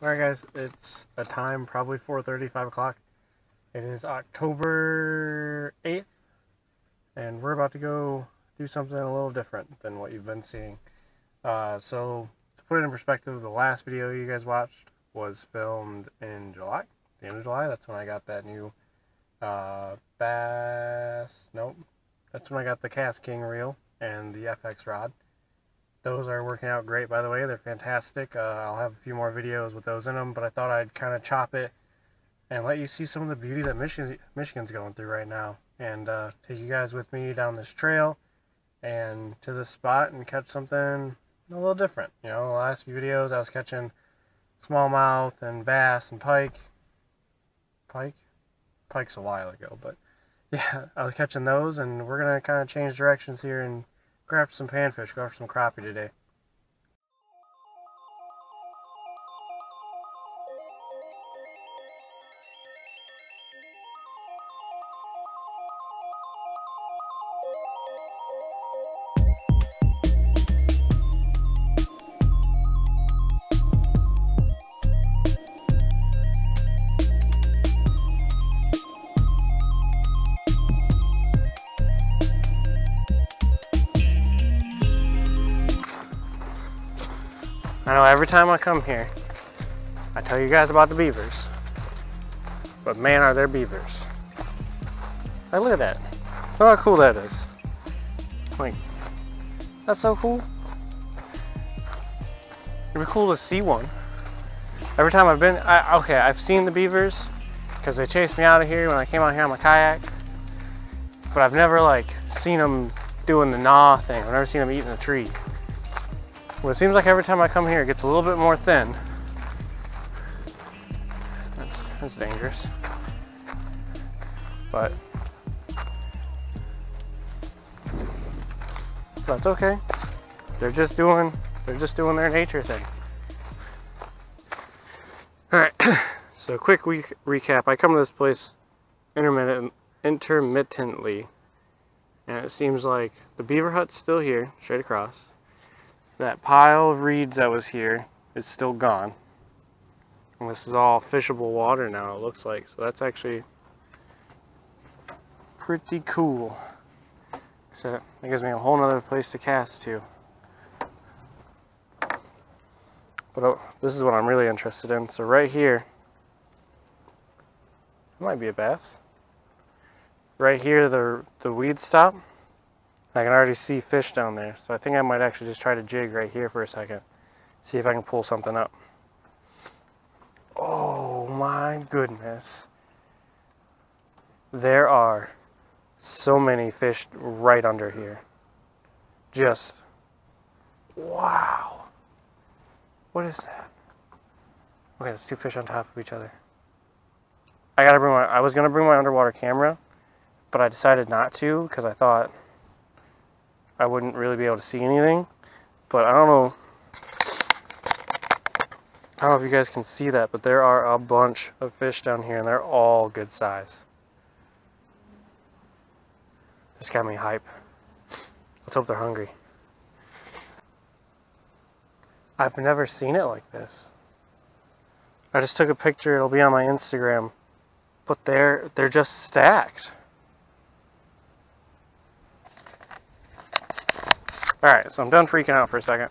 Alright guys, it's a time probably 4:30, 5 o'clock. It is October 8th, and we're about to go do something a little different than what you've been seeing. So, to put it in perspective, the last video you guys watched was filmed in July, the end of July. That's when I got that new that's when I got the Cast King reel and the FX rod. Those are working out great, by the way. They're fantastic. I'll have a few more videos with those in them, but I thought I'd kind of chop it and let you see some of the beauty that Michigan's going through right now, and take you guys with me down this trail and to this spot and catch something a little different. You know, the last few videos I was catching smallmouth and bass and pike. Pike's a while ago, but yeah, I was catching those, and we're gonna kind of change directions here and grab some panfish, go after some crappie today. I know every time I come here, I tell you guys about the beavers, but man, are there beavers. Hey, look at that. Look how cool that is. Like, that's so cool. It'd be cool to see one. Every time I've been, I've seen the beavers because they chased me out of here when I came out here on my kayak, but I've never like seen them doing the gnaw thing. I've never seen them eating a tree. Well, it seems like every time I come here, it gets a little bit more thin. That's dangerous. But that's okay. They're just doing their nature thing. All right. So quick recap. I come to this place intermittently, and it seems like the beaver hut's still here, straight across. That pile of reeds that was here is still gone. And this is all fishable water now, it looks like. So that's actually pretty cool. So that gives me a whole nother place to cast to. But this is what I'm really interested in. So right here, it might be a bass. Right here, the weeds stop. I can already see fish down there, so I think I might actually just try to jig right here for a second. See if I can pull something up. Oh my goodness. There are so many fish right under here. Just, wow. What is that? Okay, there's two fish on top of each other. I was gonna bring my underwater camera, but I decided not to because I thought I wouldn't really be able to see anything, but I don't know if you guys can see that, but there are a bunch of fish down here, and they're all good size. This got me hype. Let's hope they're hungry. I've never seen it like this. I just took a picture, it'll be on my Instagram, but they're just stacked. Alright, so I'm done freaking out for a second.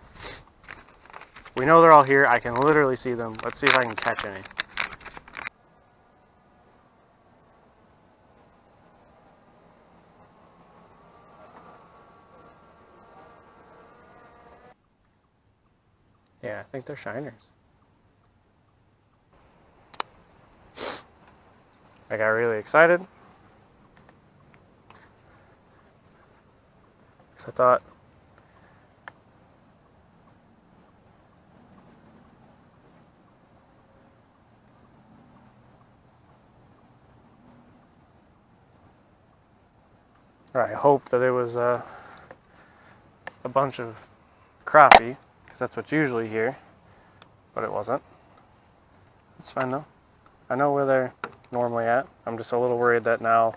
We know they're all here. I can literally see them. Let's see if I can catch any. Yeah, I think they're shiners. I got really excited. Because I thought, or I hoped that it was a bunch of crappie, because that's what's usually here, but it wasn't. It's fine though. I know where they're normally at. I'm just a little worried that now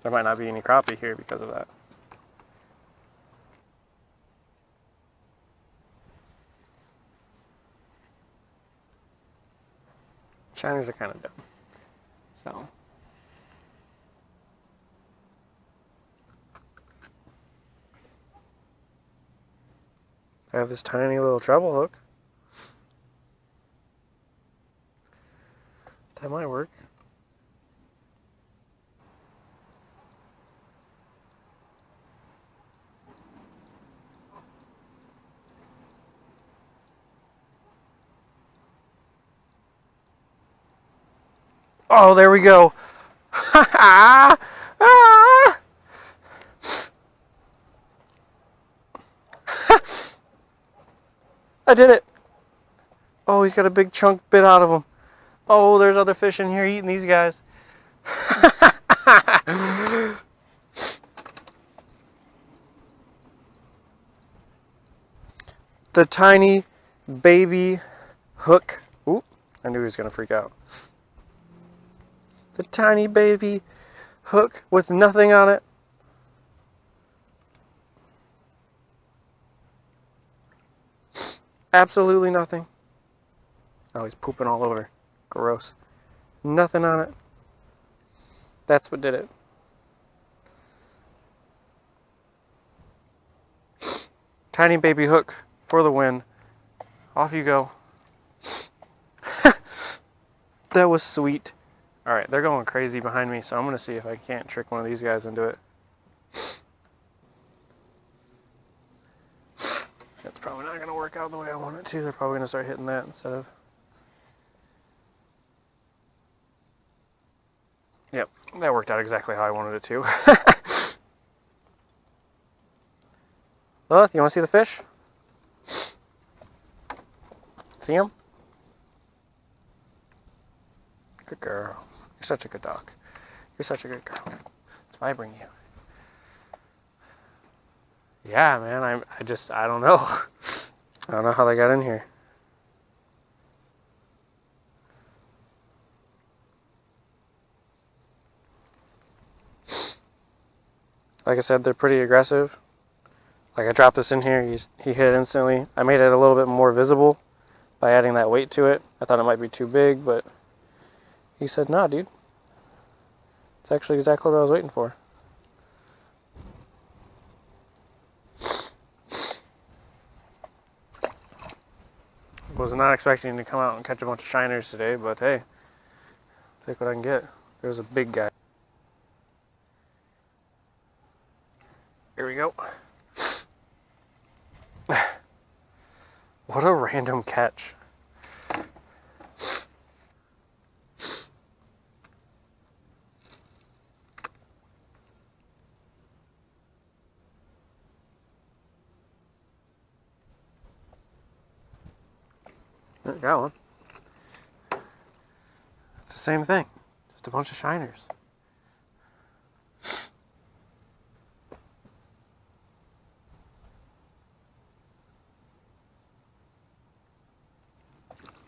there might not be any crappie here because of that. Shiners are kind of dumb. So. I have this tiny little treble hook. That might work. Oh, there we go. I did it. Oh, he's got a big chunk bit out of him. Oh, there's other fish in here eating these guys. The tiny baby hook. Ooh, I knew he was going to freak out. The tiny baby hook with nothing on it. Absolutely nothing. Oh, he's pooping all over. Gross. Nothing on it. That's what did it. Tiny baby hook for the win. Off you go. That was sweet. Alright, they're going crazy behind me, so I'm going to see if I can't trick one of these guys into it. That's probably not going to work out the way I want it to. They're probably going to start hitting that instead of... Yep, that worked out exactly how I wanted it to. Lilith, you want to see the fish? See him? Good girl. You're such a good dog. You're such a good girl. That's why I bring you. Yeah, man, I don't know. I don't know how they got in here. Like I said, they're pretty aggressive. Like I dropped this in here, he hit it instantly. I made it a little bit more visible by adding that weight to it. I thought it might be too big, but he said, nah, dude. It's actually exactly what I was waiting for. Was not expecting to come out and catch a bunch of shiners today, but hey, take what I can get. There's a big guy. Here we go. What a random catch. Got one. It's the same thing. Just a bunch of shiners.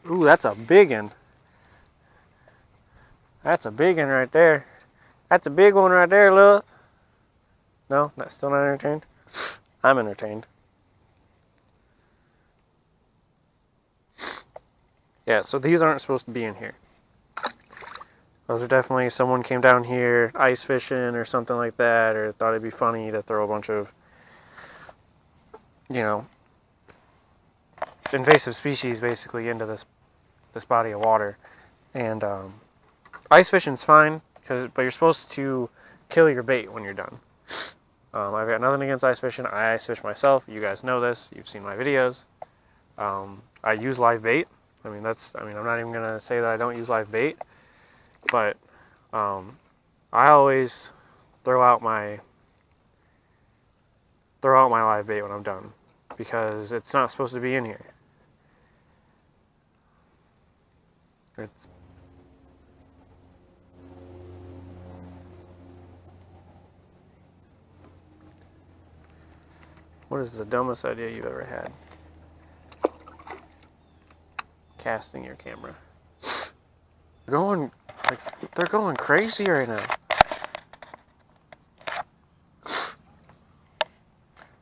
Ooh, that's a big one. That's a big one right there. That's a big one right there, look. No, that's still not entertained? I'm entertained. Yeah, so these aren't supposed to be in here. Those are definitely, someone came down here ice fishing or something like that, or thought it'd be funny to throw a bunch of, you know, invasive species basically into this body of water. And ice fishing's fine, but you're supposed to kill your bait when you're done. I've got nothing against ice fishing. I ice fish myself. You guys know this. You've seen my videos. I use live bait. I'm not even gonna say that I don't use live bait, but I always throw out my live bait when I'm done, because it's not supposed to be in here. What is the dumbest idea you've ever had? Casting your camera. They're going crazy right now.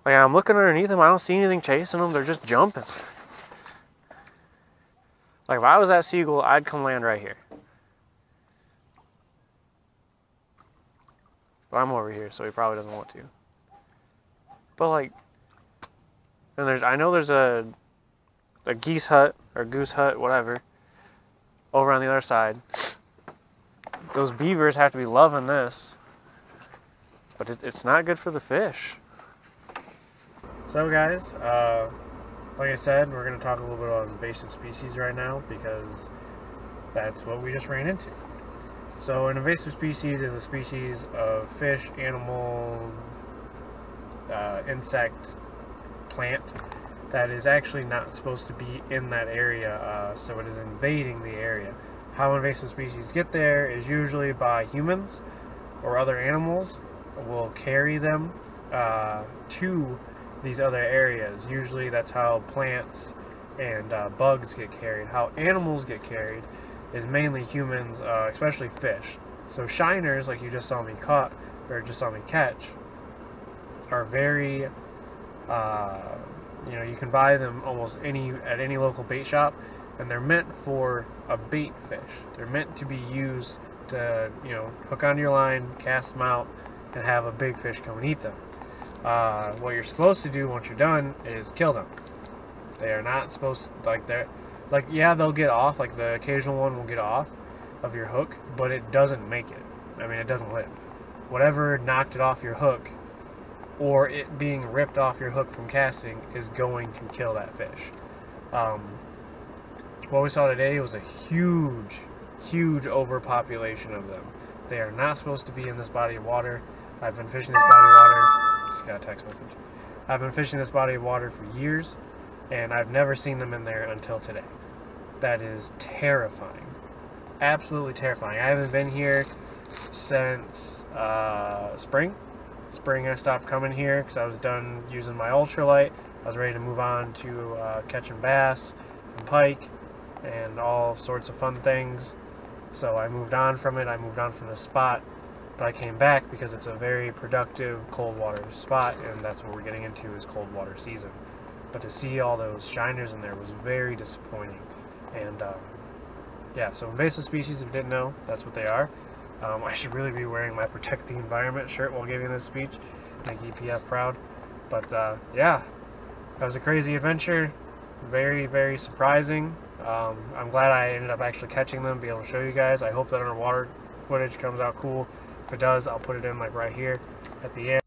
Like, I'm looking underneath them, I don't see anything chasing them, they're just jumping. Like if I was that seagull, I'd come land right here. But I'm over here, so he probably doesn't want to. But like, and I know there's a geese hut or goose hut, whatever, over on the other side. Those beavers have to be loving this, but it's not good for the fish. So guys, like I said, we're going to talk a little bit about invasive species right now because that's what we just ran into. So an invasive species is a species of fish, animal, insect, plant that is actually not supposed to be in that area, so it is invading the area. How invasive species get there is usually by humans or other animals will carry them to these other areas. Usually that's how plants and bugs get carried. How animals get carried is mainly humans, especially fish. So shiners, like you just saw me caught or just saw me catch, are very you know, you can buy them almost at any local bait shop, and they're meant for a bait fish. They're meant to be used to, you know, hook onto your line, cast them out, and have a big fish come and eat them. What you're supposed to do once you're done is kill them. They are not supposed to, yeah, they'll get off, like the occasional one will get off of your hook, but it doesn't make it. I mean, it doesn't live. Whatever knocked it off your hook, or it being ripped off your hook from casting, is going to kill that fish. What we saw today was a huge overpopulation of them. They are not supposed to be in this body of water. I've been fishing this body of water. Just got a text message. I've been fishing this body of water for years, and I've never seen them in there until today. That is terrifying. Absolutely terrifying. I haven't been here since spring. Spring I stopped coming here because I was done using my ultralight. I was ready to move on to catching bass and pike and all sorts of fun things. So I moved on from it. I moved on from the spot, but I came back because it's a very productive cold water spot, and that's what we're getting into is cold water season. But to see all those shiners in there was very disappointing. And yeah, so invasive species, if you didn't know, that's what they are. I should really be wearing my Protect the Environment shirt while giving this speech. Make EPF proud. But yeah, that was a crazy adventure. Very surprising. I'm glad I ended up actually catching them, be able to show you guys. I hope that underwater footage comes out cool. If it does, I'll put it in like right here at the end.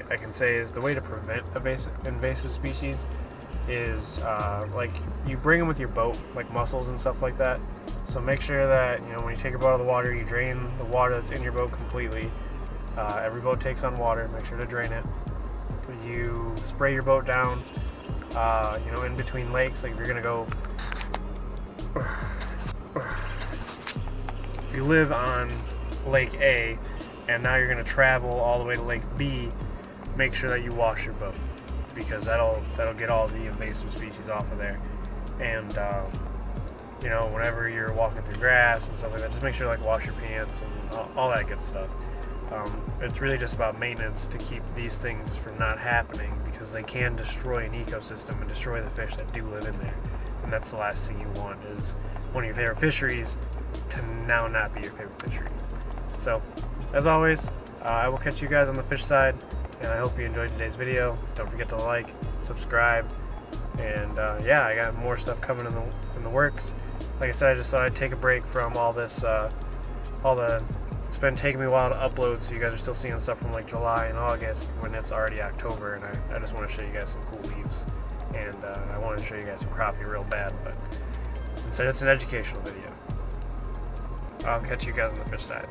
I can say is the way to prevent invasive species is like you bring them with your boat, like mussels and stuff like that. So make sure that, you know, when you take your boat out of the water, you drain the water that's in your boat completely. Every boat takes on water. Make sure to drain it. You spray your boat down, you know, in between lakes. Like if you're gonna go, if you live on Lake A and now you're gonna travel all the way to Lake B, make sure that you wash your boat, because that'll get all the invasive species off of there. And you know, whenever you're walking through grass and stuff like that, just make sure like wash your pants and all that good stuff. It's really just about maintenance to keep these things from not happening, because they can destroy an ecosystem and destroy the fish that do live in there. And that's the last thing you want, is one of your favorite fisheries to now not be your favorite fishery. So, as always, I will catch you guys on the fish side, and I hope you enjoyed today's video. Don't forget to like, subscribe, and yeah, I got more stuff coming in the works. Like I said, I just thought I'd take a break from all this, it's been taking me a while to upload, so you guys are still seeing stuff from like July and August when it's already October, and I just want to show you guys some cool leaves, and I wanted to show you guys some crappie real bad, but instead it's an educational video. I'll catch you guys on the fish side.